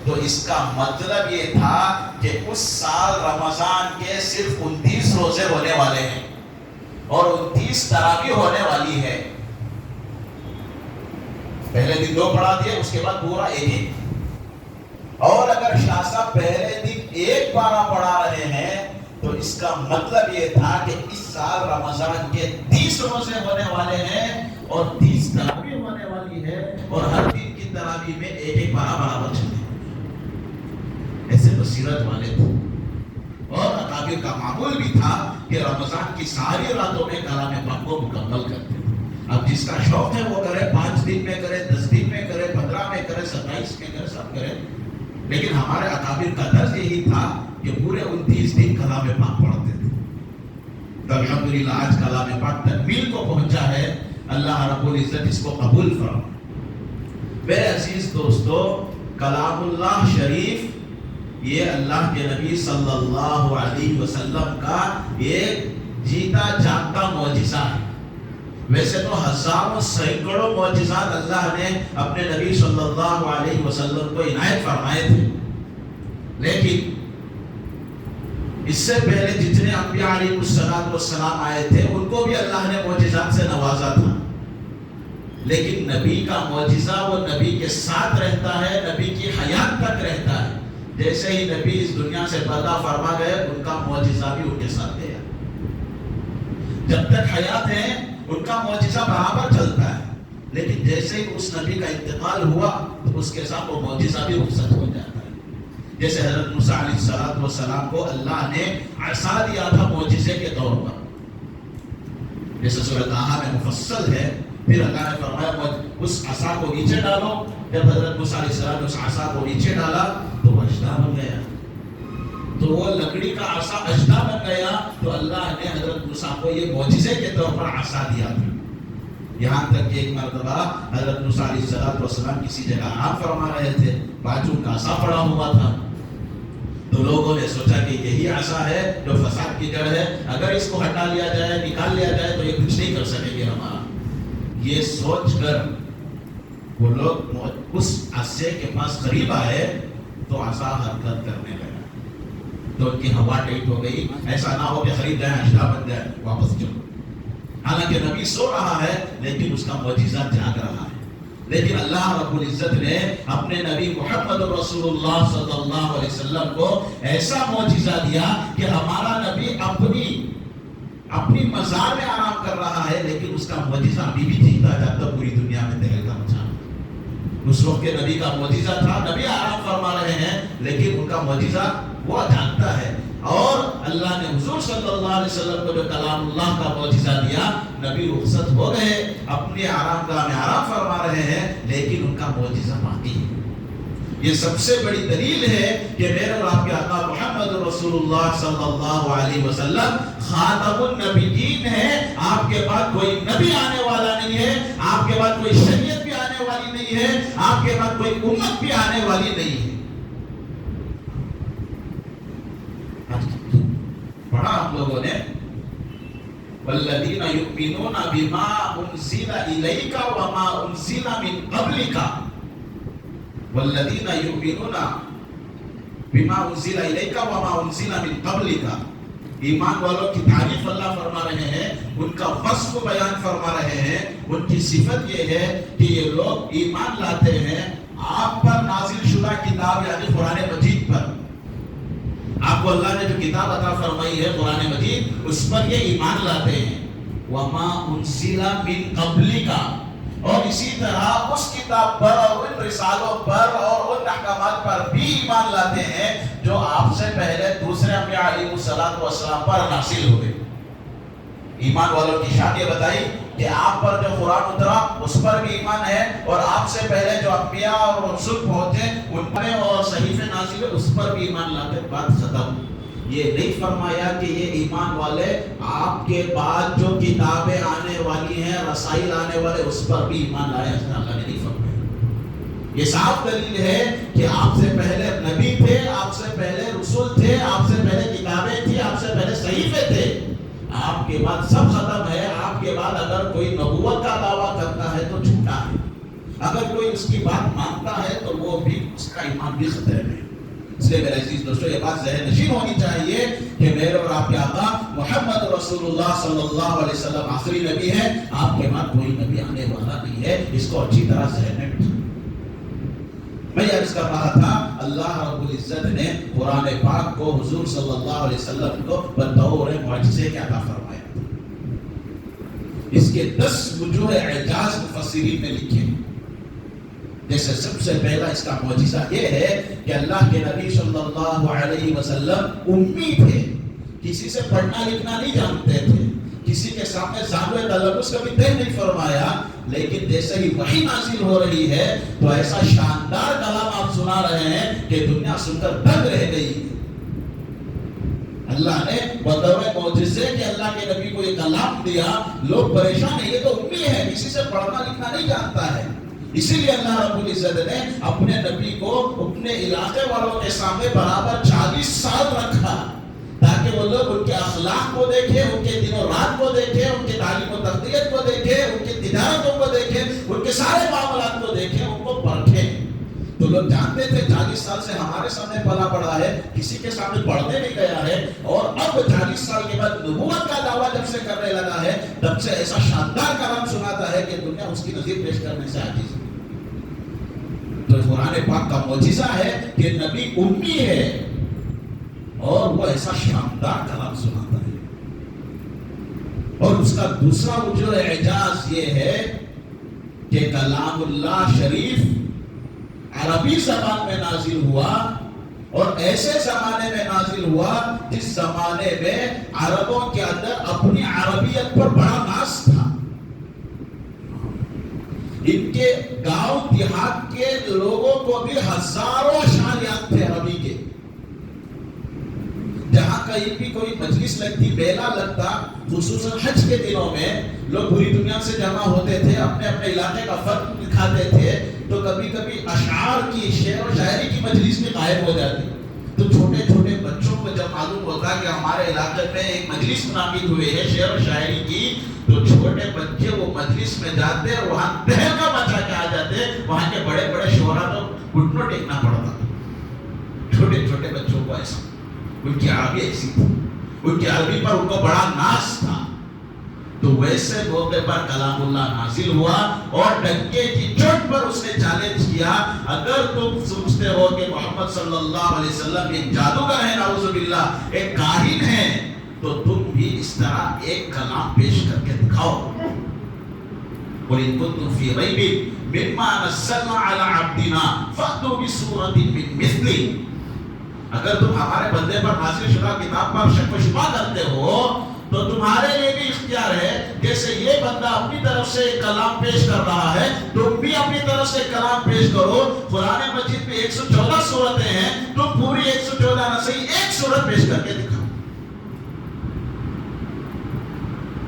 تو اس کا مطلب یہ تھا کہ اس سال رمضان کے صرف 29 روزے ہونے والے ہیں اور 29 تراویح ہونے والی ہے. پہلے دن 2 پڑھا دیے، اس کے بعد پورا ایک. اور اگر شاہ صاحب پہلے دن 1 پارہ پڑھا رہے ہیں تو اس کا مطلب یہ تھا کہ اس سال رمضان کے 30 روزے ہونے والے ہیں اور 30 تراویح ہونے والی ہے اور ہر دن کی تراویح میں 1 پارہ برابر چلے. ایسے بصیرت والے تھے. اور اکابر کا معمول بھی تھا کہ رمضان کی ساری راتوں میں کلام پاک کو مکمل کرتے تھے. اب جس کا شوق ہے وہ کرے، 5 دن میں کرے، 10 دن میں کرے، 15 میں کرے، 27 میں کرے، سب کرے. لیکن ہمارے اکابر کا درس یہی تھا کہ پورے 29 دن کلام پاک پڑھتے تھے. تو الحمدللہ آج کلام پاک تکمیل کو پہنچا ہے. اللہ رب العزت اس کو قبول فرمائے. میرے عزیز دوستو، کلام اللہ شریف یہ اللہ کے نبی صلی اللہ علیہ وسلم کا ایک جیتا جاگتا معجزہ ہے. ویسے تو ہزاروں سینکڑوں معجزات اللہ نے اپنے نبی صلی اللہ علیہ وسلم کو عنایت فرمائے تھے، لیکن اس سے پہلے جتنے انبیاء علیہ السلام آئے تھے ان کو بھی اللہ نے معجزات سے نوازا تھا. لیکن نبی کا معجزہ وہ نبی کے ساتھ رہتا ہے، نبی کی حیات تک رہتا ہے. جیسے ہی نبی اس دنیا سے پردہ فرما گئے ان کا معجزہ بھی ان کے ساتھ گیا. جب تک حیات ہیں ان کا معجزہ برابر چلتا ہے، لیکن جیسے ہی اس نبی کا انتقال ہوا تو اس کے ساتھ وہ معجزہ بھی رخصت ہو جاتا ہے. جیسے حضرت موسیٰ علیہ السلام کو اللہ نے عصا دیا تھا معجزے کے طور پر، جیسے سورۃ طٰہٰ میں مفصل ہے. پھر اللہ نے فرمایا اس عصا کو نیچے ڈالو. جب حضرت موسیٰ علیہ السلام نے اس عصا کو نیچے ڈالا تو وہ اژدہا بن گیا. تو وہ لکڑی کا عصا اژدہا بن گیا. تو اللہ نے حضرت موسیٰ کو یہ معجزے کے طور پر عصا دیا تھا. یہاں تک کہ ایک مرتبہ حضرت موسیٰ علیہ السلام کسی جگہ آرام فرما رہے تھے، بازو کا عصا پڑا ہوا تھا. تو لوگوں نے سوچا کہ یہی عصا ہے جو فساد کی جڑ ہے، اگر اس کو ہٹا لیا جائے، نکال لیا جائے تو یہ کچھ نہیں کر سکیں گے ہمارا. یہ سوچ کر وہ لوگ اس عصے کے پاس قریب آئے تو عصا حرکت کرنے لگا. تو ان کی ہوا ٹائٹ ہو گئی. ایسا نہ ہو کہ خرید جائے، اژدہا بن جائے، واپس چلو. حالانکہ نبی سو رہا ہے لیکن اس کا معجزہ جاگ رہا ہے. لیکن اللہ رب العزت نے اپنے نبی محمد رسول اللہ صلی اللہ علیہ وسلم کو ایسا معجزہ دیا کہ ہمارا نبی اپنی مزار میں آرام کر رہا ہے، لیکن اس کا معجزہ ابھی بھی جیتا جاتا پوری دنیا میں تہلکہ مچا. اس وقت کے نبی کا معجزہ تھا، نبی آرام فرما رہے ہیں لیکن ان کا معجزہ وہ جانتا ہے. اور اللہ نے حضور صلی اللہ علیہ وسلم کو جو کلام اللہ کا معجزہ دیا، نبی رخصت ہو گئے، اپنے آرام گاہ میں آرام فرما رہے ہیں، لیکن ان کا معجزہ باقی ہے. یہ سب سے بڑی دلیل ہے کہ میرے اور آپ کے آقا محمد رسول اللہ صلی اللہ علیہ وسلم خاتم النبیین ہے. آپ کے بعد کوئی نبی آنے والا نہیں ہے، آپ کے بعد کوئی شریعت بھی آنے والی نہیں ہے، آپ کے بعد کوئی امت بھی آنے والی نہیں ہے. پڑھا ہم لوگوں نے والذین یؤمنون بما انزل الیک وما انزل من قبلک، والذین یؤمنون بما انزل الیک وما انزل من قبلک. ایمان والوں کی تعریف اللہ فرما رہے ہیں، ان کا وصف بیان فرما رہے ہیں. ان کی صفت یہ ہے کہ یہ لوگ ایمان لاتے ہیں آپ پر نازل شدہ کتاب یعنی قرآن مجید پر. آپ کو اللہ نے جو کتاب عطا فرمائی ہے قرآن مجید، اس پر یہ ایمان لاتے ہیں. وما انزل من قبلک، اور اسی طرح اس کتاب پر اور ان رسالوں پر اور ان احکامات پر بھی ایمان لاتے ہیں جو آپ سے پہلے دوسرے انبیاء علیہ السلام پر نازل ہوئے. ایمان والوں کی شان یہ بتائی کہ آپ پر جو قرآن اترا اس پر بھی ایمان ہے، اور آپ سے پہلے جو انبیاء اور رسول پہنچے ان پر اور صحیفے نازل ہوئے اس پر بھی ایمان لاتے. بات ختم. یہ نہیں فرمایا کہ یہ ایمان والے آپ کے بعد جو کتابیں آنے والی ہیں، رسائل آنے والے، اس پر بھی ایمان لائے. اللہ نے نہیں فرمایا. یہ صاف دلیل ہے کہ آپ سے پہلے نبی تھے، آپ سے پہلے رسول تھے، آپ سے پہلے کتابیں تھی، آپ سے پہلے صحیفے تھے. آپ کے بعد سب ختم ہے. آپ کے بعد اگر کوئی نبوت کا دعویٰ کرتا ہے تو جھوٹا ہے. اگر کوئی اس کی بات مانتا ہے تو وہ بھی اس کا ایمان بھی خطرے میں. اس لیے میرے عزیز دوستو یہ بات ذہن نشین ہونی چاہیے کہ میرے اور آپ کے آقا محمد رسول اللہ صلی اللہ علیہ وسلم آخری نبی ہے. آپ کے بعد کوئی نبی آنے والا نہیں ہے. اس کو اچھی طرح ذہن میں بٹھائیں. میں یہ عرض کر رہا تھا اللہ رب العزت نے قرآن پاک کو حضور صلی اللہ علیہ وسلم کو بطور معجزے کے عطا فرمایا. اس کے 10 وجوہ اعجاز مفسرین نے لکھے. جیسے سب سے پہلا اس کا معجزہ یہ ہے کہ اللہ کے نبی صلی اللہ علیہ وسلم امی تھے. کسی سے پڑھنا لکھنا نہیں جانتے تھے. کسی کے سامنے زانوے تلفظ کبھی طے نہیں فرمایا. لیکن جیسے ہی وحی نازل ہو رہی ہے تو ایسا شاندار کلام آپ سنا رہے ہیں کہ دنیا سن کر دنگ رہ گئی. اللہ نے بطور معجزے کہ اللہ کے نبی کو یہ کلام دیا. لوگ پریشان ہیں, یہ تو امی ہے, کسی سے پڑھنا لکھنا نہیں جانتا ہے. اسی لیے اللہ رب العزت نے اپنے نبی کو اپنے علاقے والوں کے سامنے برابر 40 سال رکھا تاکہ وہ لوگ ان کے اخلاق کو دیکھیں, ان کے دن و رات کو دیکھیں, ان کے تعلیم و تربیت کو دیکھیں, ان کی تجارتوں کو دیکھیں, ان کے سارے معاملات کو دیکھیں, ان کو پرکھیں. تو لوگ جانتے تھے 40 سال سے ہمارے سامنے پلا پڑا ہے, کسی کے سامنے پڑھنے نہیں گیا ہے, اور اب 40 سال کے بعد نبوت کا دعویٰ جب سے کرنے لگا ہے تب سے ایسا شاندار کلام سناتا ہے کہ دنیا اس کی نظیر پیش کرنے سے عاجز ہے. تو قرآن پاک کا معجزہ ہے کہ نبی امی ہے اور وہ ایسا شاندار کلام سناتا ہے. اور اس کا دوسرا وجہ اعجاز یہ ہے کہ کلام اللہ شریف عربی زبان میں نازل ہوا, اور ایسے زمانے میں نازل ہوا جس زمانے میں عربوں کے اندر اپنی عربیت پر بڑا ناز تھا. ان کے گاؤں دیہات کے لوگوں کو بھی ہزاروں اشعار یاد تھے عربی کے. جہاں کہیں بھی کوئی مجلس لگتی, میلہ لگتا, خصوصاً حج کے دنوں میں لوگ پوری دنیا سے جمع ہوتے تھے, اپنے اپنے علاقے کا فرق دکھاتے تھے, تو کبھی کبھی اشعار کی, شعر و شاعری کی مجلس میں غائب ہو جاتی. تو چھوٹے چھوٹے بچوں کو جب معلوم ہوتا کہ ہمارے علاقے میں ایک مجلس منعقد ہوئی ہے شعر و شاعری کی, تو چھوٹے بچے وہ مجلس میں جاتے اور وہاں تہلکا مچا کے آ جاتے. وہاں کے بڑے بڑے شعراء تو گھٹنوں ٹیکنا پڑتا. چھوٹے چھوٹے بچوں کو ایسا, ان کی عربی ایسی تھی, ان کی عربی پر ان کو بڑا ناز تھا. تو ویسے موقع پر کلام اللہ نازل ہوا اور ڈنکے کی چوٹ پر اس نے چیلنج کیا, اگر تم سمجھتے ہو کہ محمد صلی اللہ علیہ وسلم ایک جادوگر ہے, نعوذ باللہ ایک کاہن ہے, تو تم بھی اس طرح ایک کلام پیش کر کے دکھاؤ. قُلْ إِن كُنتُمْ فِي رَيْبٍ مِّمَّا نَزَّلْنَا عَلَىٰ عَبْدِنَا فَأْتُوا بِسُورَةٍ مِّن مِّثْلِهِ. اگر تم ہمارے بندے پر نازل شدہ کتاب پر شک و شبہ کرتے ہو تو تمہارے لیے بھی اختیار ہے, جیسے یہ بندہ اپنی طرف سے ایک کلام پیش کر رہا ہے تم بھی اپنی طرف سے کلام پیش کرو. قرآن مجید میں 114 سورتیں ہیں, تم پوری 114 نہ صحیح ایک سورت پیش کر کے دکھاؤ.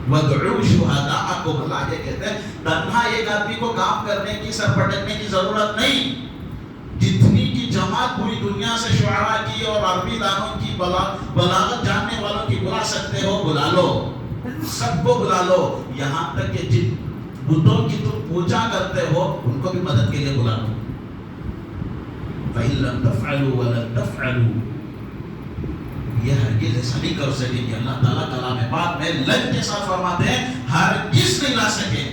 وَادْعُوا شُهَدَاءَكُمْ, اللہ یہ کہتے ہیں تنہا ایک آدمی کو کام کرنے کی, سر پٹکنے کی ضرورت نہیں. جتنی کی جماعت پوری دنیا سے شعراء کی اور عربی دانوں کی, بلاغت جاننے والوں کی بلا سکتے ہو, بلا لو, سب کو بلا لو. یہاں تک کہ جن بتوں کی تم پوجا کرتے ہو ان کو بھی مدد کے لیے بلا لو. فَإِن لَمْ تَفْعَلُوا وَلَن تَفْعَلُوا, یہ ہرگز ایسا نہیں کر سکے کہ اللہ تعالیٰ کلام پاک میں لن کے ساتھ فرماتے ہیں ہرگز نہیں لا سکے.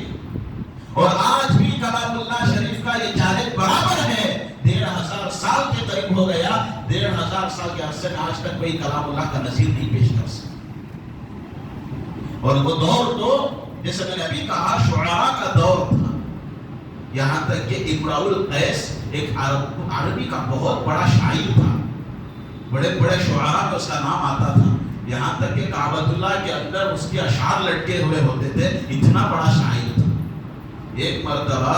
اور آج بھی کلام اللہ شریف کا یہ چیلنج برابر ہے. 1500 سال کے قریب ہو گیا, 1500 سال کے عرصے میں آج تک کوئی کلام اللہ کا نظیر نہیں پیش کر سکتا. اور وہ دور تو جیسے میں نے ابھی کہا شعراء کا دور تھا. یہاں تک کہ امراء القیس ایک عربی کا بہت بڑا شاعر تھا, بڑے بڑے شعراء میں اس کا نام آتا تھا. یہاں تک کہ کعبۃ اللہ کے اندر اس کے اشعار لٹکے ہوئے ہوتے تھے, اتنا بڑا شاعر تھا. ایک مرتبہ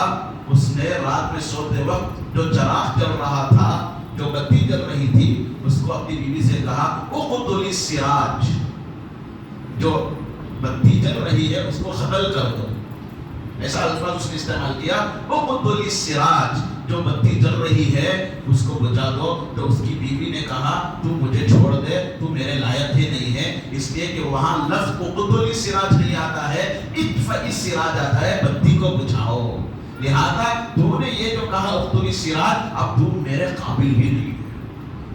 اس نے رات میں سوتے وقت جو چراغ جل رہا تھا, جو بتی جل رہی تھی, اس کو اپنی بیوی سے کہا اقتل السراج, جو بتی جل رہی ہے اس کو قتل کر دو. ایسا الفاظ اس نے استعمال کیا, اقتل السراج, جو بتی جل رہی ہے اس کو بجھا دو. تو اس کی بیوی نے کہا تو مجھے چھوڑ دے, تو میرے لائق ہی نہیں ہے, اس لیے کہ وہاں لفظ اقتل السراج نہیں آتا ہے, اطفئ السراج آتا ہے, بتی کو بجھاؤ. لہذا تو نے یہ جو کہا اقتلی سراج، اب تو میرے قابل بھی نہیں.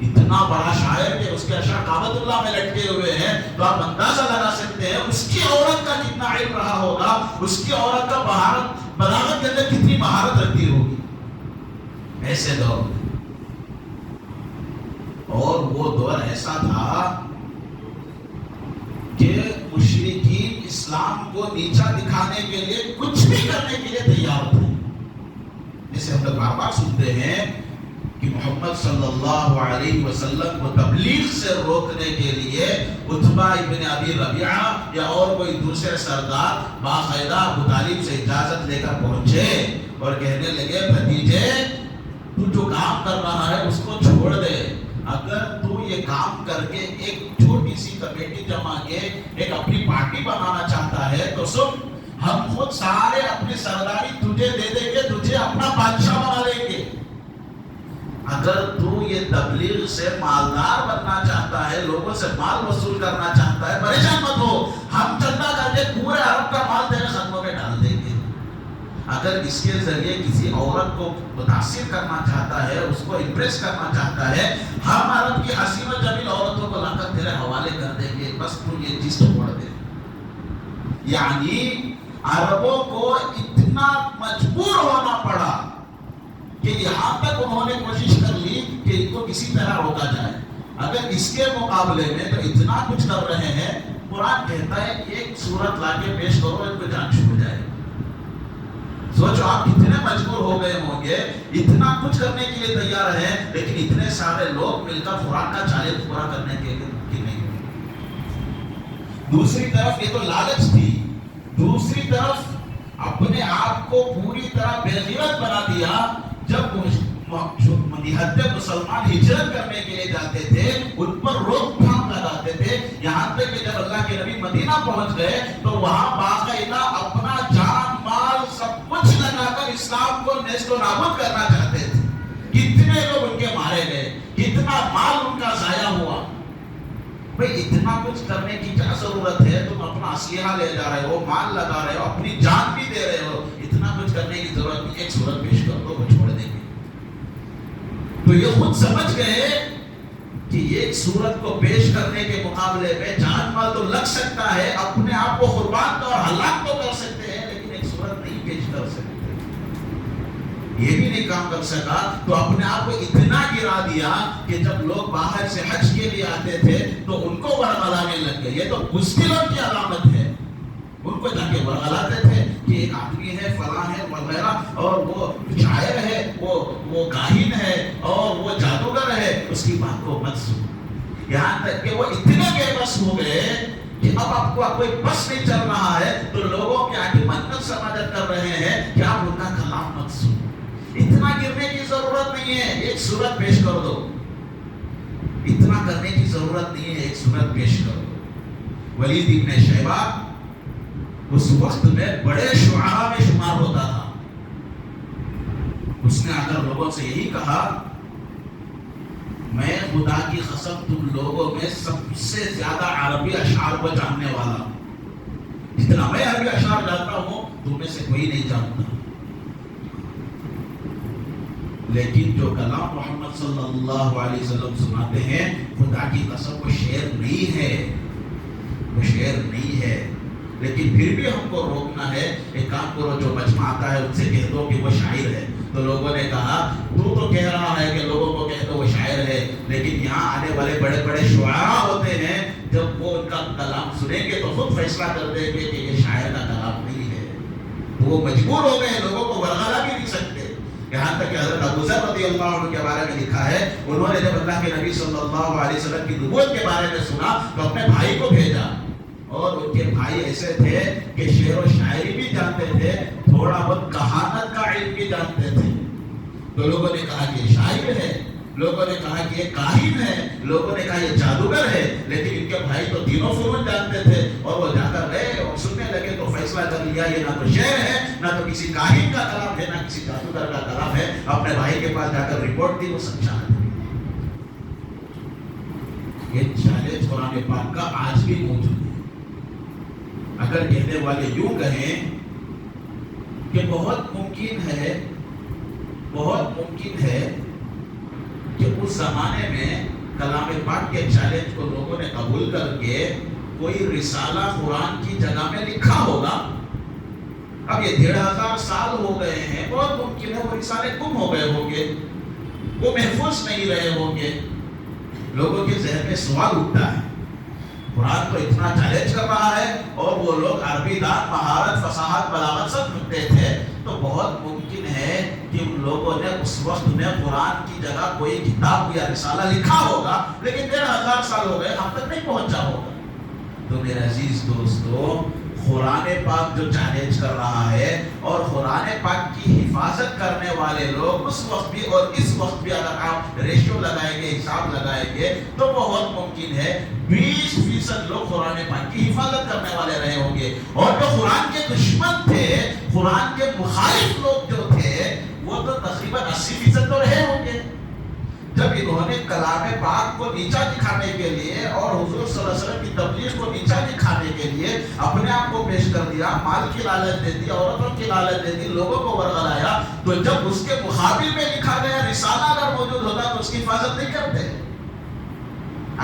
اتنا بڑا شاعر کہ اس کے اشعار کعبۃ اللہ میں لٹکے ہوئے ہیں، تو آپ اندازہ لگا سکتے ہیں اس کی عورت کا کتنا علم رہا ہوگا، اس کی عورت کا بلاغت کے اندر کتنی مہارت رکھتی ہوگی ایسے دور میں. اور وہ دور ایسا تھا کہ مشرکین اسلام کو نیچا دکھانے کے لیے کچھ بھی کرنے کے لیے تیار تھے. جیسے ہم لوگ بار بار سنتے ہیں کہ محمد صلی اللہ علیہ وسلم کو تبلیغ سے روکنے کے لیے عتبہ ابن ابی ربیعہ یا اور کوئی دوسرے سردار باقاعدہ ابو طالب سے اجازت لے کر پہنچے اور کہنے لگے بھتیجے تو جو کام کر رہا ہے اس کو چھوڑ دے. اگر تو یہ کام کر کے ایک چھوٹی سی کمیٹی جما کے ایک اپنی پارٹی بنانا چاہتا ہے تو سن، ہم خود سارے اپنی سرداری تجھے دے دیں گے، تجھے اپنا بادشاہ بنا لیں گے. اگر تو یہ تبلیغ سے مالدار بننا چاہتا ہے، لوگوں سے مال وصول کرنا چاہتا ہے، پریشان مت ہو، ہم چندہ کر کے پورے عرب کا مال تیرے خدموں میں ڈال دیں گے. اگر اس کے ذریعے کسی عورت کو متاثر کرنا چاہتا ہے، اس کو امپریس کرنا چاہتا ہے، ہم عرب کی حسین و جمیل عورتوں کو لا کر تیرے حوالے کر دیں گے، بس تو یہ چیز چھوڑ دے. یعنی عربوں کو اتنا مجبور ہونا پڑا کہ یہاں تک انہوں نے کوشش کر لی کہ ان کو کسی طرح روکا جائے. اگر اس کے مقابلے میں تو اتنا کچھ کر رہے ہیں، قرآن کہتا ہے ایک سورت لا کے پیش کرو ان کو جان چھوٹ جائے. سوچو آپ کتنے مجبور ہو گئے ہوں گے، اتنا کچھ کرنے کے لیے تیار ہیں، لیکن اتنے سارے لوگ مل کر فرات کا چیلنج پورا کرنے کے لیے کہ نہیں. دوسری طرف یہ تو لالچ تھی، دوسری طرف اپنے آپ کو پوری طرح بے غیرت بنا دیا. جب مدیحت مسلمان ہجرت کرنے کے لیے جاتے تھے ان پر روک تھام لگاتے تھے، یہاں تک کہ جب اللہ کے نبی مدینہ پہنچ گئے تو وہاں باقاعدہ اپنا جان مال سب کچھ لگا کر اسلام کو نیست و نابود کرنا چاہتے تھے. کتنے لوگ ان کے مارے گئے، کتنا مال ان کا ضائع ہوا. بھئی اتنا کچھ کرنے کی کیا ضرورت ہے؟ تم اپنا اسلحہ لے جا رہے ہو، مال لگا رہے ہو، اپنی جان بھی دے رہے ہو، اتنا کچھ کرنے کی ضرورت نہیں. ایک صورت پیش کر دو، وہ چھوڑ دیں گے. تو یہ خود سمجھ گئے کہ ایک صورت کو پیش کرنے کے مقابلے میں جان مال تو لگ سکتا ہے، اپنے آپ کو قربان تو اور ہلاک تو کر سکتے ہیں، لیکن ایک صورت نہیں پیش کر سکتے. یہ بھی نہیں کام کر سکا تو اپنے آپ کو اتنا گرا دیا کہ جب لوگ باہر سے حج کے لیے آتے تھے تو ان کو ورغلانے لگ گئے. یہ تو مشکلوں کی علامت ہے. ان کو جا کے ورغلاتے تھے کہ ایک آدمی ہے، فلاں ہے وغیرہ، اور وہ شاعر ہے، وہ کاہن ہے، اور وہ جادوگر ہے، اس کی بات کو مت سنو. یہاں تک کہ وہ اتنے بے بس ہو گئے کہ اب آپ کو کوئی بس نہیں چل رہا ہے تو لوگوں کے آگے منت سماجت کر رہے ہیں کہ آپ ان کا کلام مت سنو. اتنا گرنے کی ضرورت نہیں ہے، ایک صورت پیش کر دو. اتنا کرنے کی ضرورت نہیں ہے، ایک صورت پیش کر دو. ولید ابن شیبہ اس وقت میں بڑے شعراء میں شمار ہوتا تھا. اس نے اگر لوگوں سے یہی کہا میں خدا کی قسم تم لوگوں میں سب سے زیادہ عربی اشعار کو جاننے والا ہوں، جتنا میں عربی اشعار جانتا ہوں تم میں سے کوئی نہیں جانتا. لیکن جو کلام محمد صلی اللہ علیہ وسلم سناتے ہیں خدا کی قسم وہ شعر نہیں ہے، وہ شعر نہیں ہے. لیکن پھر بھی ہم کو روکنا ہے. ایک کام کرو، جو مجمع آتا ہے ان سے کہہ دو کہ وہ شاعر ہے. تو لوگوں نے کہا تو کہہ رہا ہے کہ لوگوں کو کہہ دو وہ شاعر ہے، لیکن یہاں آنے والے بڑے بڑے شعراء ہوتے ہیں، جب وہ ان کا کلام سنیں گے تو خود فیصلہ کر دیں گے کہ یہ شاعر کا کلام نہیں ہے. وہ مجبور ہو گئے، لوگوں کو ورغلا بھی نہیں سکتے. یہاں تک کہ حضرت ابو ذر رضی اللہ عنہ کے بارے میں لکھا ہے، انہوں نے جب اللہ کے نبی صلی اللہ علیہ وسلم کی نبوت کے بارے میں سنا تو اپنے بھائی کو بھیجا. اور ان کے بھائی ایسے تھے کہ شعر و شاعری بھی جانتے تھے، تھوڑا بہت کہانت کا علم بھی جانتے تھے. تو لوگوں نے کہا کہ یہ شاعر ہے، لوگوں نے کہا کہ یہ کاہن ہے، لوگوں نے کہا یہ جادوگر ہے. لیکن ان کے بھائی تو تینوں فنون جانتے تھے، اور وہ جا کر گئے اور سننے لگے تو فیصلہ کر لیا یہ نہ تو شعر ہے، نہ تو کسی کاہن کا کلام ہے، نہ کسی جادوگر کا کلام ہے. اپنے بھائی کے پاس جا کر رپورٹ دی، وہ سمجھا. یہ چیلنج قرآن پاک کا آج بھی موجود ہے. اگر کہنے والے یوں کہیں کہ کہ بہت ممکن ہے کہ اس زمانے میں کلام پاک کے چیلنج کو لوگوں نے قبول کر کے کوئی رسالہ قرآن کی جگہ میں لکھا ہوگا. اب یہ 1500 سال ہو گئے ہیں، بہت ممکن ہے وہ رسالے گم ہو گئے ہوں گے، وہ محفوظ نہیں رہے ہوں گے. لوگوں کے ذہن میں سوال اٹھتا ہے، قرآن تو اتنا چیلنج کر رہا ہے اور وہ لوگ عربی دان، مہارت، فصاحت، بلاغت سب رکھتے تھے، تو بہت ممکن ہے کہ ان لوگوں نے اس وقت میں قرآن کی جگہ کوئی کتاب یا رسالہ لکھا ہوگا، لیکن 1500 سال ہو گئے ہم تک نہیں پہنچا ہوگا. تو میرے عزیز دوستو، قرآن پاک جو چیلنج کر رہا ہے اور قرآن پاک کی حفاظت کرنے والے لوگ اس وقت بھی اور اس وقت بھی اگر آپ ریشو لگائیں گے، حساب لگائیں گے، تو بہت ممکن ہے 20% لوگ قرآن پاک کی حفاظت کرنے والے رہے ہوں گے. اور جو قرآن کے دشمن تھے، قرآن کے مخالف لوگ جو تھے، وہ تو تقریباً 80% تو رہے ہوں گے. جب انہوں نے کلام پاک کو نیچا دکھانے کے لیے اور حضور صلی اللہ علیہ وسلم کی تبلیغ کو نیچا دکھانے کے لیے اپنے آپ کو پیش کر دیا، مال کی لالچ دے دی، عورتوں کی لالچ دے دی، لوگوں کو ورغلایا، تو جب اس کے مقابل میں لکھا گیا رسالہ اگر موجود ہوتا تو اس کی حفاظت نہیں کرتے.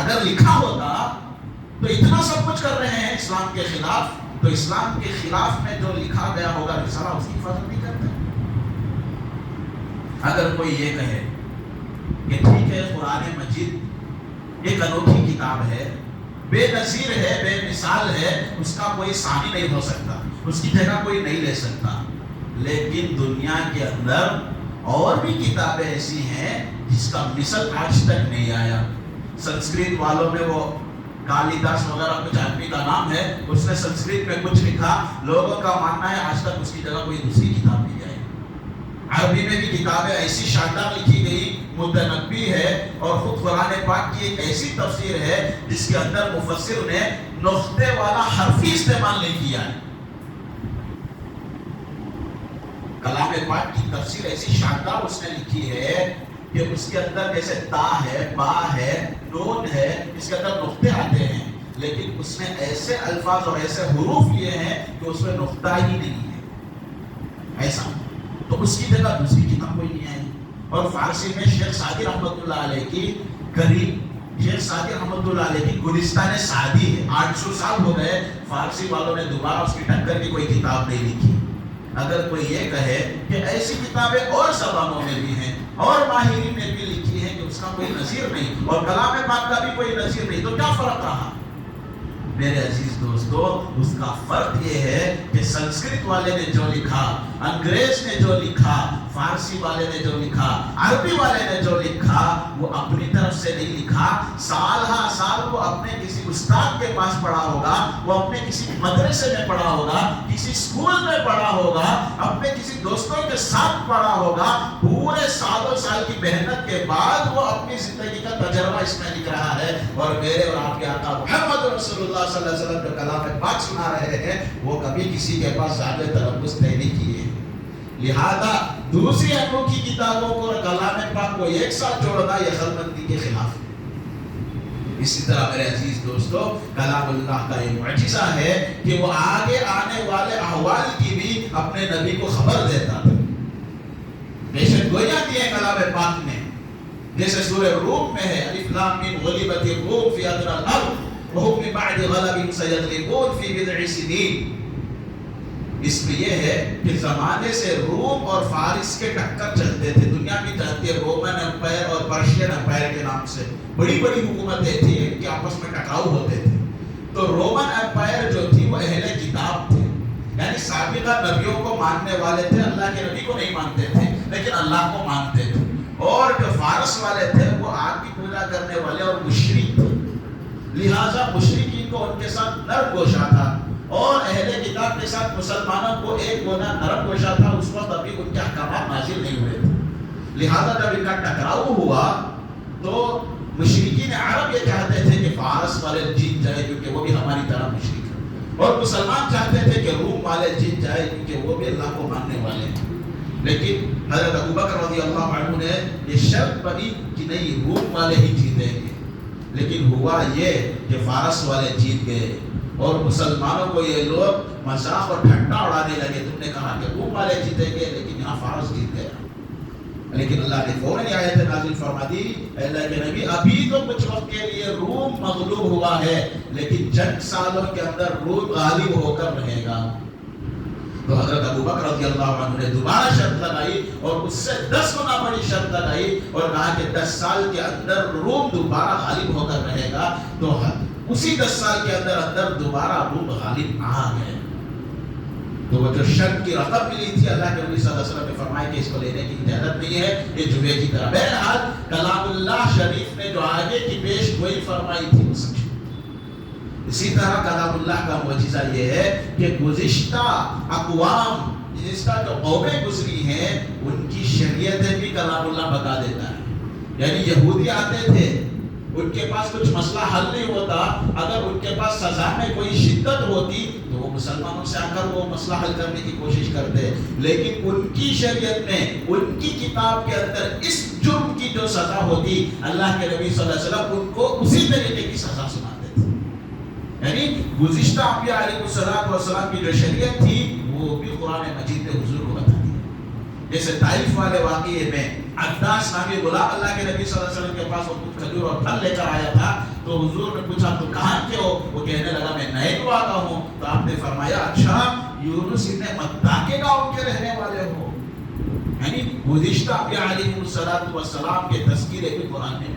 اگر لکھا ہوتا تو اتنا سب کچھ کر رہے ہیں اسلام کے خلاف، تو اسلام کے خلاف میں جو لکھا گیا ہوگا رسالہ اس کی حفاظت نہیں کرتے. اگر کوئی یہ کہے کہ ٹھیک ہے قرآن مجید ایک انوکھی کتاب ہے، بے نظیر ہے، بے مثال ہے، اس کا کوئی ثانی نہیں ہو سکتا، اس کی جگہ کوئی نہیں لے سکتا، لیکن دنیا کے اندر اور بھی کتابیں ایسی ہیں جس کا مثل آج تک نہیں آیا. سنسکرت والوں میں وہ کالیداس وغیرہ کچھ آدمی کا نام ہے، اس نے سنسکرت میں کچھ لکھا، لوگوں کا ماننا ہے آج تک اس کی جگہ کوئی دوسری کتاب نہیں آئی. عربی میں بھی کتابیں ایسی شاندار لکھی گئی، متنبی ہے، اور خود قرآن پاک کی ایک ایسی تفسیر ہے جس کے اندر مفسر نے نقطے والا حرفی استعمال نہیں کیا ہے. کلام پاک کی تفسیر ایسی شاندار اس نے لکھی ہے کہ اس کے اندر جیسے تا ہے، با ہے، نون ہے، اس کے اندر نقطے آتے ہیں، لیکن اس نے ایسے الفاظ اور ایسے حروف لیے ہیں کہ اس میں نقطہ ہی نہیں ہے. ایسا تو اس کی جگہ دوسری کتاب کوئی نہیں آئی. اور فارسی میں شیخ سعدی رحمۃ اللہ علیہ کی شیخ سعدی رحمۃ اللہ علیہ کی گلستان سعدی ہے، 800 سال ہو گئے، فارسی والوں نے دوبارہ اس کی ٹکر کی کوئی کتاب نہیں لکھی. اگر کوئی یہ کہے کہ ایسی کتابیں اور زبانوں میں بھی ہیں اور ماہرین نے بھی لکھی ہے کہ اس کا کوئی نظیر نہیں اور کلام پاک کا بھی کوئی نظیر نہیں، تو کیا فرق رہا؟ میرے عزیز دوستو، اس کا فرق یہ ہے کہ سنسکرت والے نے جو لکھا، انگریز نے جو لکھا، فارسی والے نے جو لکھا، عربی والے نے جو لکھا، وہ اپنی طرف سے نہیں لکھا. سال ہاں سال وہ اپنے کسی استاد کے پاس پڑھا ہوگا، وہ اپنے کسی مدرسے میں پڑھا ہوگا، کسی اسکول میں پڑھا ہوگا، اپنے کسی دوستوں کے ساتھ پڑھا ہوگا. پورے سالوں سال کی محنت کے بعد وہ اپنی زندگی کا تجربہ اس میں لکھ رہا ہے. اور میرے اور آپ کے آقا محمد رسول اللہ صلی اللہ علیہ وسلم جو کلام پاک سنا رہے ہیں، وہ کبھی کسی کے پاس زیادہ تلفظ نہیں کیے. لہذا دوسری انوکھی کتابوں کو اور کلام پاک کو ایک ساتھ جوڑنا یہ خلقندی کے خلاف ہے. اسی طرح میرے عزیز دوستو، کلام اللہ کا یہ معجزہ ہے کہ وہ آگے آنے والے احوال کی بھی اپنے نبی کو خبر دیتا تھا. بے شک گویا دی ہے کلام پاک نے، جیسے سورہ روم میں ہے، الف لام میم غلبت الروم فی ادنی الارض وهم من بعد غلبهم سيغلبون في بضع سنين. اس میں یہ ہے کہ زمانے سے روم اور فارس کے ٹکر چلتے تھے. دنیا کی چلتی ہے رومن امپائر اور پرشین امپائر کے نام سے، بڑی بڑی حکومتیں تھیں ان کے آپس میں ٹکراؤ ہوتے تھے. تو رومن امپائر جو تھی وہ اہل کتاب تھے، یعنی سابقہ نبیوں کو ماننے والے تھے، اللہ کے نبی کو نہیں مانتے تھے لیکن اللہ کو مانتے تھے. اور جو فارس والے تھے وہ آگ کی پوجا کرنے والے اور مشرک تھے. لہٰذا مشرکین کو ان کے ساتھ نرم گوشہ تھا اور اہل کتاب کے ساتھ مسلمانوں کو ایک گونا نرم گوشہ تھا. اس وقت ابھی ان کے احکامات نازل نہیں ہوئے تھے. لہذا جب ان کا ٹکراؤ ہوا تو مشرکین عرب یہ چاہتے تھے کہ فارس والے جیت جائے کیونکہ وہ بھی ہماری طرح مشرک ہیں، اور مسلمان چاہتے تھے کہ روم والے جیت جائے کیونکہ وہ بھی اللہ کو ماننے والے ہیں. لیکن حضرت ابوبکر رضی اللہ عنہ نے یہ شرط بنی کہ نہیں، روم والے ہی جیتیں گے. لیکن ہوا یہ کہ فارس والے جیت گئے اور مسلمانوں کو یہ لوگ مذاق اور ٹھٹا اڑانے لگے. تم نے کہا کہ روم والے جیتیں گے لیکن یہاں فارس جیت گیا. لیکن اللہ نے فوراً آیت نازل فرما دی, اللہ کے نبی ابھی تو کچھ وقت کے لیے روم مغلوب ہوا ہے لیکن چند سالوں کے اندر روم غالب ہو کر رہے گا. تو حضرت ابوبکر رضی اللہ عنہ نے دوبارہ شرط لگائی اور اس سے 10 گنا بڑی شرط لگائی اور کہا کہ 10 سال کے اندر روم دوبارہ غالب ہو کر رہے گا. تو اسی 10 سال کے اندر دوبارہ روم غالب آ گئے. تو وہ جو شرط کی رقم ملی تھی اللہ کے نبی صلی اللہ علیہ وسلم نے فرمایا کہ اس کو لینے کی اجازت نہیں ہے, یہ جوئے کی طرح. بہرحال کلام اللہ شریف نے جو آگے کی پیش گوئی فرمائی تھی وہ سچ. اسی طرح کلام اللہ کا معجزہ یہ ہے کہ گزشتہ اقوام, جس کا جو قومیں گزری ہیں ان کی شریعتیں بھی کلام اللہ بتا دیتا ہے. یعنی یہودی آتے تھے, ان کے پاس کچھ مسئلہ حل نہیں ہوتا, اگر ان کے پاس سزا میں کوئی شدت ہوتی تو وہ مسلمانوں سے آ کر وہ مسئلہ حل کرنے کی کوشش کرتے. لیکن ان کی شریعت میں, ان کی کتاب کے اندر اس جرم کی جو سزا ہوتی, اللہ کے نبی صلی اللہ علیہ وسلم ان کو اسی طریقے کی سزا سناتے تھے. یعنی گزشتہ انبیاء علیہ السلام کی جو شریعت تھی وہ بھی قرآن مجید نے حضور کو بتا دی. جیسے طائف والے واقعے میں عداس نامی غلام اللہ کے نبی صلی اللہ علیہ وسلم کے پاس وہ کچھ کھجور اور پھل لے کر آیا تھا, تو حضور نے پوچھا تو کہاں کے ہو؟ وہ کہنے لگا میں نئے گوا کا ہوں. تو آپ نے فرمایا اچھا یونس ابن متیٰ کے گاؤں کے رہنے والے ہو. یعنی گزشتہ انبیاء علیہ السلام کے تذکرے بھی قرآن میں.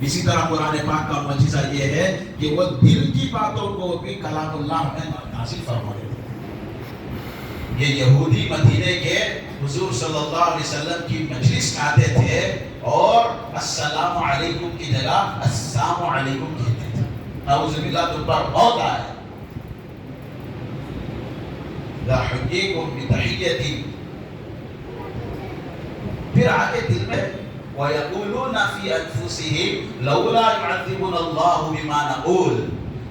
اسی طرح قرآن پاک کا معجزہ یہ ہے کہ وہ دل کی باتوں کو بھی کلام اللہ میں نازل فرما دیتا ہے. یہ یہودی مدینے کے حضور صلی اللہ علیہ وسلم کی مجلس میں آتے تھے اور السلام علیکم کی جگہ السلام علیکم کہتے تھے. نعوذ باللہ تم پر موت آئے. لا حجیکم بتحیتی. پھر آگے دل میں وَيَقُولُونَ فِي أَنفُسِهِمْ لَوْلَا يُعَذِّبُنَا اللَّهُ بِمَا نَقُولُ.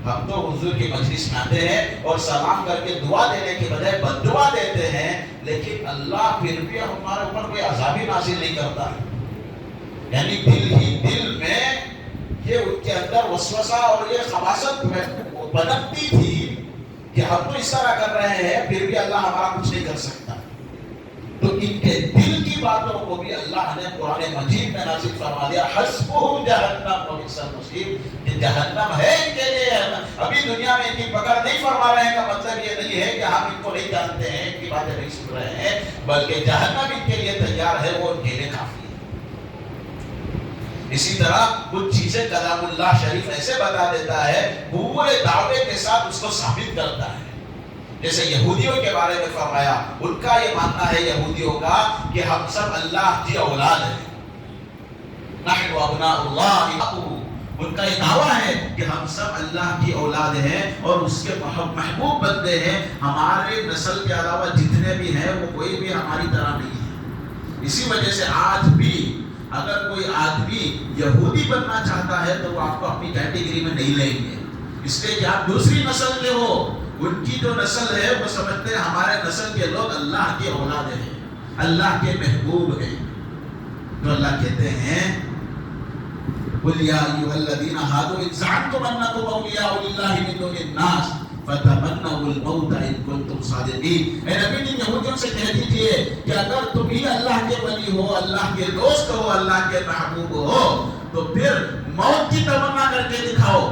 ہم تو حضور کی مجلس میں آتے ہیں اور سلام کر کے دعا دینے کے بجائے بد دعا دیتے ہیں, لیکن اللہ پھر بھی ہمارے اوپر کوئی عذاب ہی نازل نہیں کرتا. یعنی دل ہی دل میں یہ ان کے اندر وسوسہ اور یہ خباثت پنپتی تھی کہ ہم تو اس طرح کر رہے ہیں پھر بھی اللہ ہمارا کچھ نہیں کر سکتا. تو ان کے دل کی باتوں کو بھی اللہ نے قرآن مجید میں نازل فرما دیا حسبہ جہنم وبئس المصیر. کہ جہنم ہے ان کے لیے. ابھی دنیا میں ان کی پکڑ نہیں فرما رہے ہیں کا مطلب یہ نہیں ہے کہ ہم ان کو نہیں جانتے ہیں, ان کی باتیں نہیں سن رہے ہیں, بلکہ جہنم ان کے لیے تیار ہے, وہ ان کے لیے کافی ہے. اسی طرح کچھ چیزیں کلام اللہ شریف ایسے بتا دیتا ہے پورے دعوے کے ساتھ اس کو ثابت کرتا ہے. جیسے یہودیوں کے بارے میں فرمایا, ان کا یہ ماننا ہے یہودیوں کا کہ ہم سب اللہ کی اولاد ہیں. نحن ابناء اللہ. ان کا یہ دعویٰ ہے کہ ہم سب اللہ کی اولاد ہیں اور اس کے محبوب بندے ہیں. ہمارے نسل کے علاوہ جتنے بھی ہیں وہ کوئی بھی ہماری طرح نہیں ہے. اسی وجہ سے آج بھی اگر کوئی آدمی یہودی بننا چاہتا ہے تو وہ آپ کو اپنی کیٹیگری میں نہیں لیں گے, اس لیے کہ آپ دوسری نسل کے ہو. ان کی جو نسل ہے وہ سمجھتے ہیں ہمارے نسل کے لوگ اللہ کے اولاد ہیں, اللہ کے محبوب ہیں. تو اللہ کہتے ہیں قُلْ يَا أَيُّهَا الَّذِينَ هَادُوا إِن زَعَمْتُمْ أَنَّكُمْ أَوْلِيَاءُ لِلَّهِ مِن دُونِ النَّاسِ فَتَمَنَّوُا الْمَوْتَ إِن كُنتُمْ صَادِقِينَ. اے نبی جن یہودیوں سے کہہ دیجئے کہ اگر تم ہی اللہ کے ولی ہو, اللہ کے دوست ہو, اللہ کے محبوب ہو تو پھر موت کی تمنا کر کے دکھاؤ.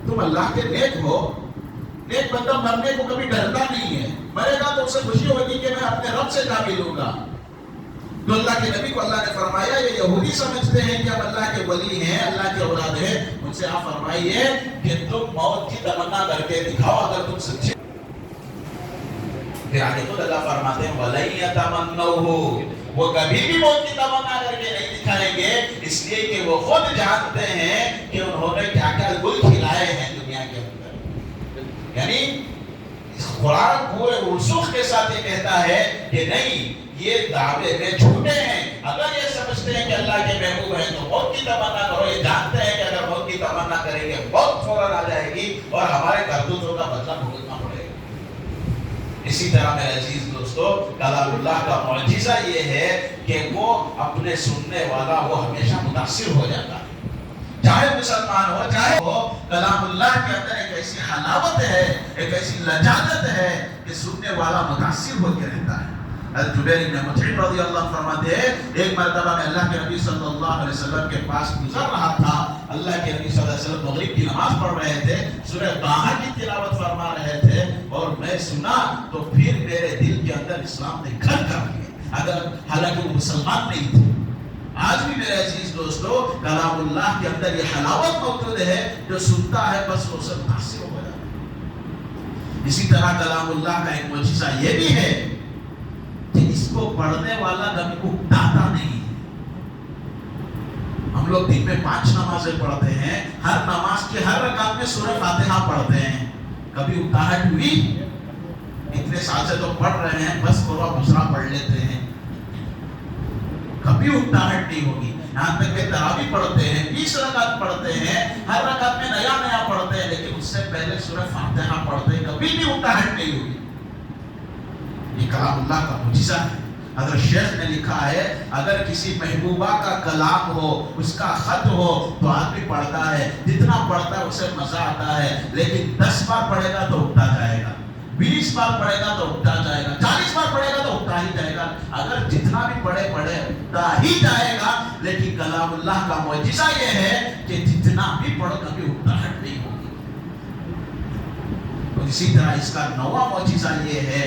تم اللہ کے نیک ہو. نیک بندہ مرنے کو کبھی ڈرتا نہیں ہے, مرے گا تو اسے خوشی ہوگی کہ میں اپنے رب سے جا ملوں گا. تو اللہ کے نبی کو اللہ نے فرمایا یہ یہودی سمجھتے ہیں کہ ہم اللہ کے ولی ہیں, اللہ کے اولاد ہیں, ان سے آپ فرمائیے کہ تم موت کی تمنا کر کے دکھاؤ اگر تم سچے. پھر آگے خود اللہ فرماتے ہیں وَلَن يَتَمَنَّوْهُ. وہ کبھی بھی موت کی تمنا کر کے نہیں دکھائیں گے, اس لیے کہ وہ خود جانتے ہیں کہ انہوں نے کیا کیا گل کھلائے ہیں دنیا کے اندر. یعنی قرآن پورے رسوخ کے ساتھ یہ کہتا ہے کہ نہیں یہ دعوے میں جھوٹے ہیں. اگر یہ سمجھتے ہیں کہ اللہ کے محبوب ہیں تو موت کی تمنا کرو. یہ جانتے ہیں کہ اگر موت کی تمنا کریں گے موت فوراً آ جائے گی اور ہمارے کرتوتوں کا بدلہ بھگتنا پڑے گا. اسی طرح میرے عزیز دوستو کلام اللہ کا معجزہ یہ ہے کہ وہ اپنے سننے والا وہ ہمیشہ متاثر ہو جاتا ہے. چاہے مسلمان ہو چاہے ہو، کلام اللہ کے اندر ایک ایسی حلاوت ہے، ایک ایسی لذاذت ہے کہ سننے والا متاثر ہو کے رہتا ہے۔ حضرت جبیر بن مطعم رضی اللہ عنہ فرماتے ہیں ایک مرتبہ میں اللہ کے نبی صلی اللہ علیہ وسلم کے پاس گزر رہا تھا، اللہ کے نبی صلی اللہ علیہ وسلم مغرب کی نماز پڑھ رہے تھے، سورہ طٰہٰ کی تلاوت فرما رہے تھے، اور میں سنا تو پھر میرے دل کے اندر اسلام نے گھر کر لیا، حالانکہ وہ مسلمان نہیں تھے۔ آج بھی میرے عزیز دوستو کلام اللہ کے اندر یہ حلاوت موجود ہے، جو سنتا ہے بس وہ سب متاثر ہو جاتا ہے۔ اسی طرح کلام اللہ کا ایک معجزہ یہ بھی ہے کہ اس کو پڑھنے والا کبھی اکتاتا نہیں ہے۔ ہم لوگ دن میں 5 نمازیں پڑھتے ہیں، ہر نماز کے ہر رکعت میں سورہ فاتحہ پڑھتے ہیں، کبھی اکتاہٹ ہوئی؟ اتنے سال سے تو پڑھ رہے ہیں، بس تھوڑا دوسرا پڑھ لیتے ہیں، کبھی اکتاہٹ نہیں ہوگی۔ یہاں تک کہ تراویح پڑھتے ہیں، 20 رکعت پڑھتے ہیں، ہر رکعت میں نیا نیا پڑھتے ہیں، لیکن اس سے پہلے سورہ فاتحہ پڑھتے ہیں، کبھی بھی اکتاہٹ نہیں ہوگی۔ یہ کلام اللہ کا معجزہ ہے۔ حضرت شیخ نے لکھا ہے اگر کسی محبوبہ کا کلام ہو، اس کا خط ہو تو آدمی پڑھتا ہے، جتنا پڑھتا ہے اسے مزہ آتا ہے، لیکن 10 بار پڑھے گا تو اکتا جائے گا، 20 بار پڑھے گا تو اکتا جائے گا، 40 بار پڑھے گا تو اکتا ہی جائے گا۔ اگر جتنا بھی پڑھے اکتا ہی جائے گا، لیکن کلام اللہ کا معجزہ یہ ہے کہ جتنا بھی پڑھو کبھی اکتاہٹ نہیں ہوگی۔ اور اسی طرح اس کا نواں معجزہ یہ ہے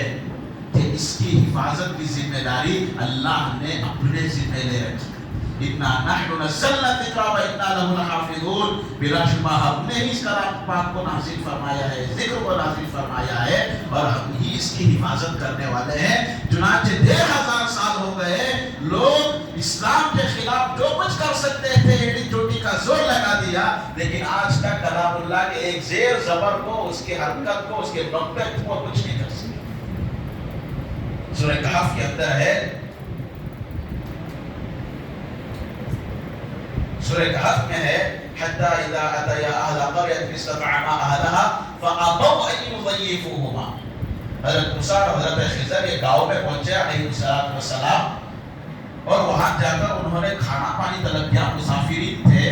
کہ اس کی حفاظت کی ذمہ داری اللہ نے اپنے ذمہ لے رکھی۔ اِنَّا نَحْنُ نَزَّلْنَا الذِّكْرَ وَإِنَّا لَهُ لَحَافِظُونَ، بلا شبہ ہم نے ہی اس کلام پاک کو نازل فرمایا ہے، ذکر کو نازل فرمایا ہے، اور ہم ہی اس کی حفاظت کرنے والے ہیں۔ چنانچہ 1500 سال ہو گئے، لوگ اسلام کے خلاف جو کچھ کر سکتے تھے ایڈی چوٹی کا زور لگا دیا، لیکن آج تک کلام اللہ کے ایک زیر زبر کو، اس کی حرکت کو، اس کے منطق کو کچھ نہیں کر سکتے۔ سورہ کہف کے اندر ہے، سورہ کہف میں ہے حتی اذا اتیا اہل قریۃ استطعما اہلها فابوا ان یضیفوہما۔ حضرت موسیٰ اور حضرت خضر یہ گاؤں میں پہنچے علیہ السلام، اور وہاں جا کر انہوں نے کھانا پانی طلب کیا، مسافرین تھے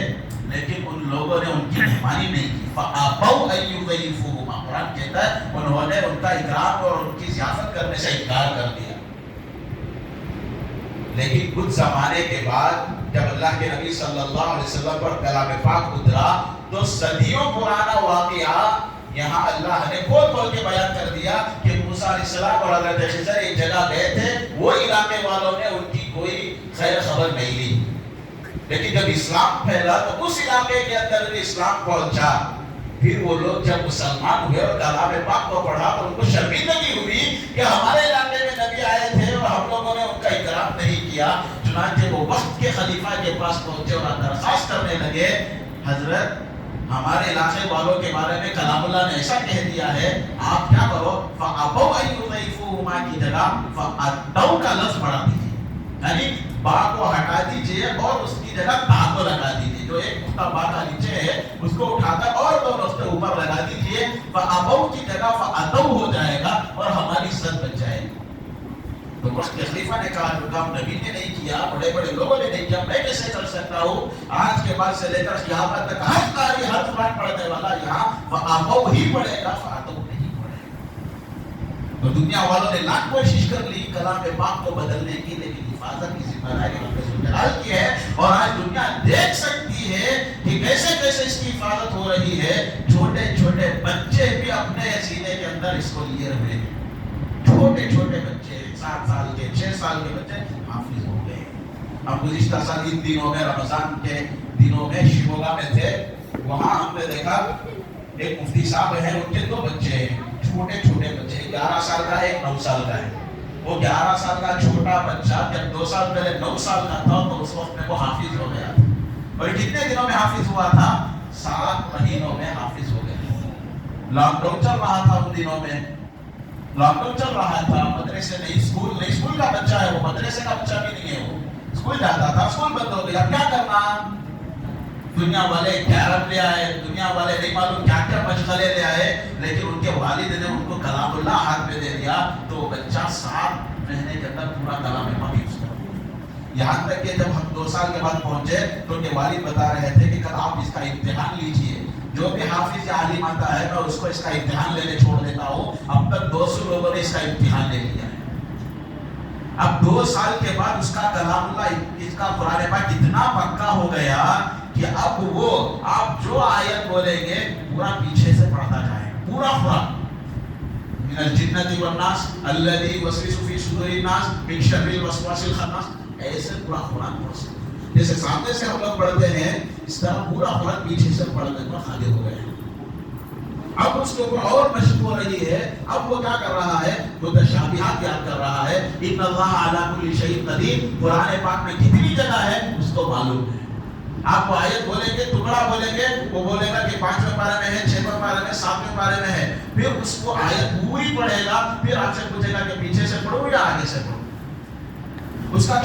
لیکن ان لوگوں نے ان کی مہمانی نہیں کی۔ فابوا ان یضیفوہما، قرآن کہتا ہے انہوں نے ان کا اکرام اور ان کی ضیافت کرنے سے انکار کر دیا۔ لیکن کچھ زمانے کے بعد جب اللہ کے نبی صلی اللہ علیہ وسلم پر کلام پاک اترا تو صدیوں پرانا واقعہ یہاں اللہ نے کھول کھول کے بیان کر دیا کہ موسیٰ علیہ السلام اور حضرت خضر ایک جگہ گئے تھے، وہ علاقے والوں نے ان کی کوئی خیر خبر نہیں لی، لیکن جب اسلام پھیلا تو اس علاقے کے اندر بھی اسلام پہنچا۔ پھر وہ لوگ جب مسلمان ہوئے اور کلام پاک کو پڑھا تو ان کو شرمندگی ہوئی کہ ہمارے علاقے میں نبی آئے تھے اور ہم لوگوں نے ان کا اکرام نہیں کیا۔ چنانچہ وہ وقت کے خلیفہ کے پاس پہنچے اور درخواست کرنے لگے، حضرت ہمارے علاقے والوں کے بارے میں کلام اللہ نے ایسا کہہ دیا ہے، آپ کیا کرو، فَأَبَوْا أَن يُضَيِّفُوهُمَا کی جگہ فَأَدَّوْا کا لفظ بڑھا دیجیے، یعنی با کو ہٹا دیجیے اور اس کی جگہ تا کو لگا دیجیے، جو ایک نقطہ با کا نیچے ہے اس کو اٹھا کر اور 2 نقطے اوپر لگا دیجیے، فَأَبَوْا کی جگہ فَأَدَوْا ہو جائے گا اور ہماری عزت بچ جائے گی۔ تو وقت کے خلیفہ نے کہا جو کام نبی نے نہیں کیا، بڑے بڑے لوگوں نے نہیں کیا، میں کیسے کر سکتا ہوں؟ آج کے بعد سے لے کر قیامت تک ہر قاری ہر قرآن پڑھنے والا یہاں فَأَبَوْا ہی پڑھے گا، فَأَدَوْا نہیں پڑھے گا۔ تو دنیا والوں نے لاکھ کوشش کر لی کلام پاک کو بدلنے کی، لیکن حفاظت کی ذمہ داری رب العالمین کی ہے، اور آج دنیا دیکھ سکتی ہے کہ کیسے کیسے اس کی حفاظت ہو رہی ہے۔ چھوٹے چھوٹے بچے بھی اپنے سینے کے اندر اس کو لیے ہوئے ہیں، چھوٹے چھوٹے بچے 7 سال کے 6 سال کے بچے حافظ ہو گئے۔ اب گزشتہ سال ان دنوں میں رمضان کے دنوں میں شیموگا میں تھے، وہاں ہم نے دیکھا ایک مفتی صاحب ہیں، ان کے 2 بچے ہیں، چھوٹے چھوٹے بچے، 11 سال کا ہے، 9 سال کا ہے۔ وہ 11 سال کا چھوٹا بچہ جب 2 سال پہلے 9 سال کا تھا تو اس وقت میں وہ حافظ ہو گیا تھا، اور کتنے دنوں میں حافظ ہوا تھا؟ 7 مہینوں میں حافظ ہو گیا۔ لاک ڈاؤن چل رہا تھا ان دنوں میں، لاک ڈاؤن چل رہا تھا، مدرسے نہیں، اسکول کا بچہ ہے وہ، مدرسے کا بچہ بھی نہیں ہے، وہ اسکول جاتا تھا، اسکول بند ہو گیا، کیا کرنا؟ دنیا والے کیرم لے آئے، دنیا والے نہیں معلوم کیا کیا مشغلے لے آئے، لیکن ان کے والد نے ان کو کلام اللہ ہاتھ میں دے دیا تو وہ بچہ 7 مہینے کے اندر پورا کلام پاک حفظ کر دیا۔ یہاں تک کہ جب ہم 2 سال کے بعد پہنچے تو ان کے والد بتا رہے تھے کہ کل آپ اس کا امتحان لیجئے، جو بھی حافظ یا عالم آتا ہے میں اس کو اس کا امتحان لینے چھوڑ دیتا ہوں. اب تک 200 لوگوں نے اس کا امتحان لے لیا ہے. اب 2 سال کے بعد اس کا کلام اللہ، اس کا قرآن پاک اتنا پکا ہو گیا کہ اب وہ آپ جو آیت بولیں گے پورا پیچھے سے پڑھتا جائے، پورا قرآن. من الجنۃ والناس الذی یوسوس فی صدور الناس من شر الوسواس الخناس. ایسے پورا قرآن پڑھ سکتے ہیں. جیسے سامنے سے ہم لوگ پڑھتے ہیں اس طرح پورا قرآن پیچھے سے پڑھنے پر حاضر ہو گئے ہیں. اب اس کے اوپر اور مشق ہو رہی ہے. اب وہ کیا کر رہا ہے؟ متشابہات یاد کر رہا ہے. ان اللہ علی کل شیء قدیر. قرآن پاک میں کتنی جگہ ہے اس کو معلوم ہے. آپ وہ آیت بولیں گے، ٹکڑا بولیں گے، وہ بولے گا کہ 5ویں پارے میں ہے، 6ویں پارے میں، 7ویں پارے میں ہے. پھر اس کو آیت پوری پڑھے گا، پھر آپ سے پوچھے گا کہ پیچھے سے پڑھوں یا آگے سے پڑھوں. اس کا